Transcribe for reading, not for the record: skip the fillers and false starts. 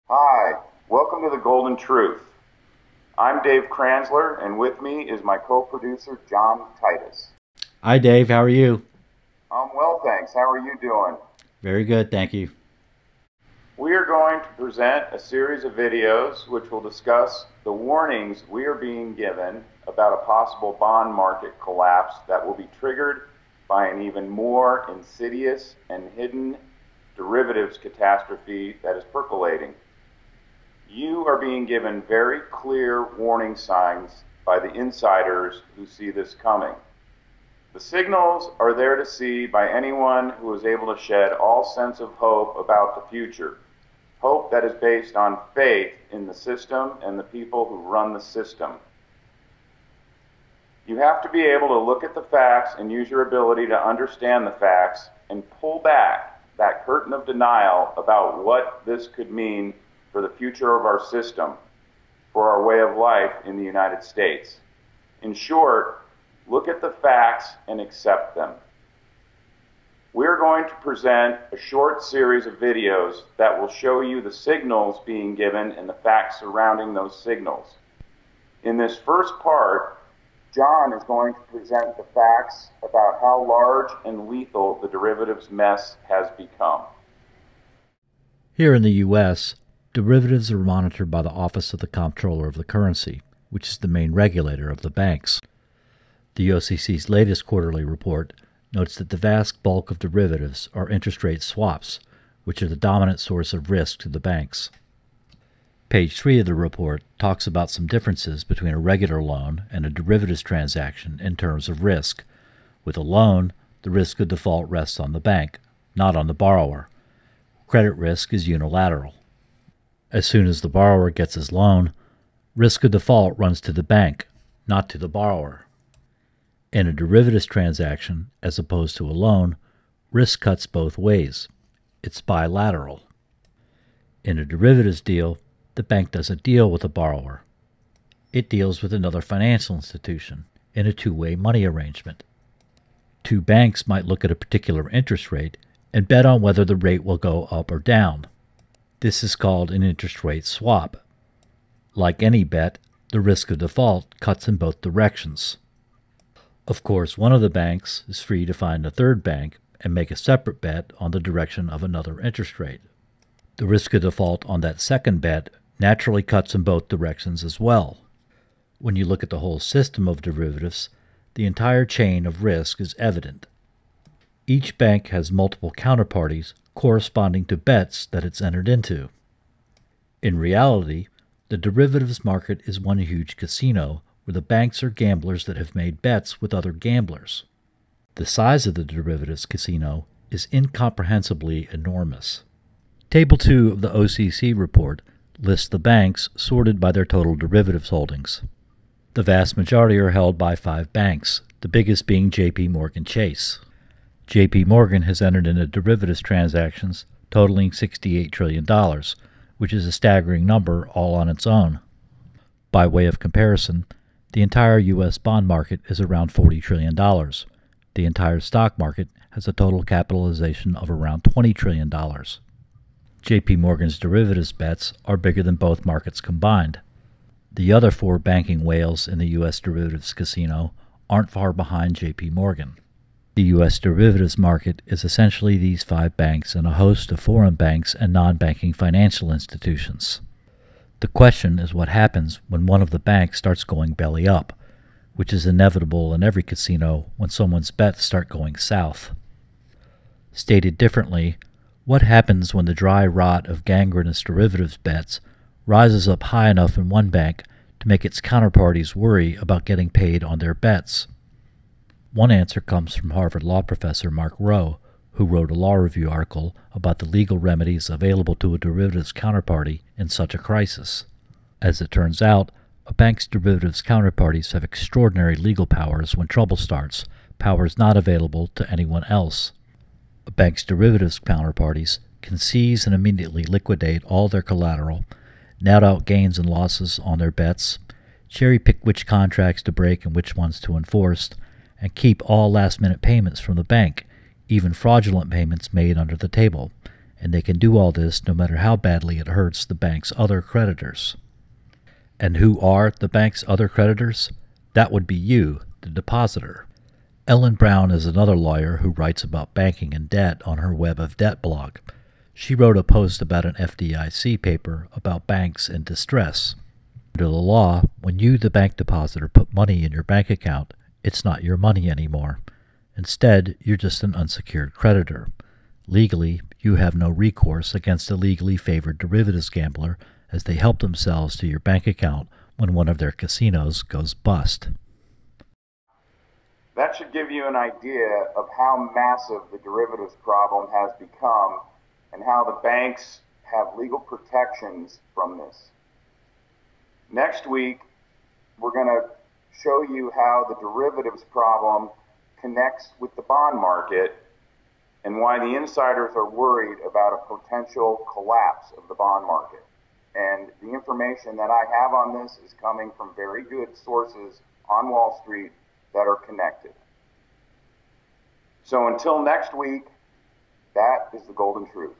Hi, welcome to The Golden Truth. I'm Dave Kranzler, and with me is my co-producer, John Titus. Hi, Dave. How are you? I'm well, thanks. How are you doing? Very good, thank you. We are going to present a series of videos which will discuss the warnings we are being given about a possible bond market collapse that will be triggered by an even more insidious and hidden derivatives catastrophe that is percolating. You are being given very clear warning signs by the insiders who see this coming. The signals are there to see by anyone who is able to shed all sense of hope about the future. Hope that is based on faith in the system and the people who run the system. You have to be able to look at the facts and use your ability to understand the facts and pull back that curtain of denial about what this could mean for the future of our system, for our way of life in the United States. In short, look at the facts and accept them. We're going to present a short series of videos that will show you the signals being given and the facts surrounding those signals. In this first part, John is going to present the facts about how large and lethal the derivatives mess has become. Here in the U.S., derivatives are monitored by the Office of the Comptroller of the Currency, which is the main regulator of the banks. The OCC's latest quarterly report notes that the vast bulk of derivatives are interest rate swaps, which are the dominant source of risk to the banks. Page 3 of the report talks about some differences between a regular loan and a derivatives transaction in terms of risk. With a loan, the risk of default rests on the bank, not on the borrower. Credit risk is unilateral. As soon as the borrower gets his loan, risk of default runs to the bank, not to the borrower. In a derivatives transaction, as opposed to a loan, risk cuts both ways. It's bilateral. In a derivatives deal, the bank doesn't deal with the borrower. It deals with another financial institution in a two-way money arrangement. Two banks might look at a particular interest rate and bet on whether the rate will go up or down. This is called an interest rate swap. Like any bet, the risk of default cuts in both directions. Of course, one of the banks is free to find a third bank and make a separate bet on the direction of another interest rate. The risk of default on that second bet naturally cuts in both directions as well. When you look at the whole system of derivatives, the entire chain of risk is evident. Each bank has multiple counterparties corresponding to bets that it's entered into. In reality, the derivatives market is one huge casino where the banks are gamblers that have made bets with other gamblers. The size of the derivatives casino is incomprehensibly enormous. Table 2 of the OCC report lists the banks sorted by their total derivatives holdings. The vast majority are held by 5 banks, the biggest being J.P. Morgan Chase. J.P. Morgan has entered into derivatives transactions totaling $68 trillion, which is a staggering number all on its own. By way of comparison, the entire U.S. bond market is around $40 trillion. The entire stock market has a total capitalization of around $20 trillion. J.P. Morgan's derivatives bets are bigger than both markets combined. The other 4 banking whales in the U.S. derivatives casino aren't far behind J.P. Morgan. The U.S. derivatives market is essentially these 5 banks and a host of foreign banks and non-banking financial institutions. The question is what happens when one of the banks starts going belly up, which is inevitable in every casino when someone's bets start going south. Stated differently, what happens when the dry rot of gangrenous derivatives bets rises up high enough in one bank to make its counterparties worry about getting paid on their bets? One answer comes from Harvard law professor Mark Rowe, who wrote a law review article about the legal remedies available to a derivatives counterparty in such a crisis. As it turns out, a bank's derivatives counterparties have extraordinary legal powers when trouble starts, powers not available to anyone else. A bank's derivatives counterparties can seize and immediately liquidate all their collateral, net out gains and losses on their bets, cherry-pick which contracts to break and which ones to enforce, and keep all last-minute payments from the bank, even fraudulent payments made under the table, and they can do all this no matter how badly it hurts the bank's other creditors. And who are the bank's other creditors? That would be you, the depositor. Ellen Brown is another lawyer who writes about banking and debt on her Web of Debt blog. She wrote a post about an FDIC paper about banks in distress. Under the law, when you, the bank depositor, put money in your bank account, it's not your money anymore. Instead, you're just an unsecured creditor. Legally, you have no recourse against a legally favored derivatives gambler as they help themselves to your bank account when one of their casinos goes bust. That should give you an idea of how massive the derivatives problem has become and how the banks have legal protections from this. Next week, we're going to show you how the derivatives problem connects with the bond market and why the insiders are worried about a potential collapse of the bond market. And the information that I have on this is coming from very good sources on Wall Street that are connected. So until next week, that is the golden truth.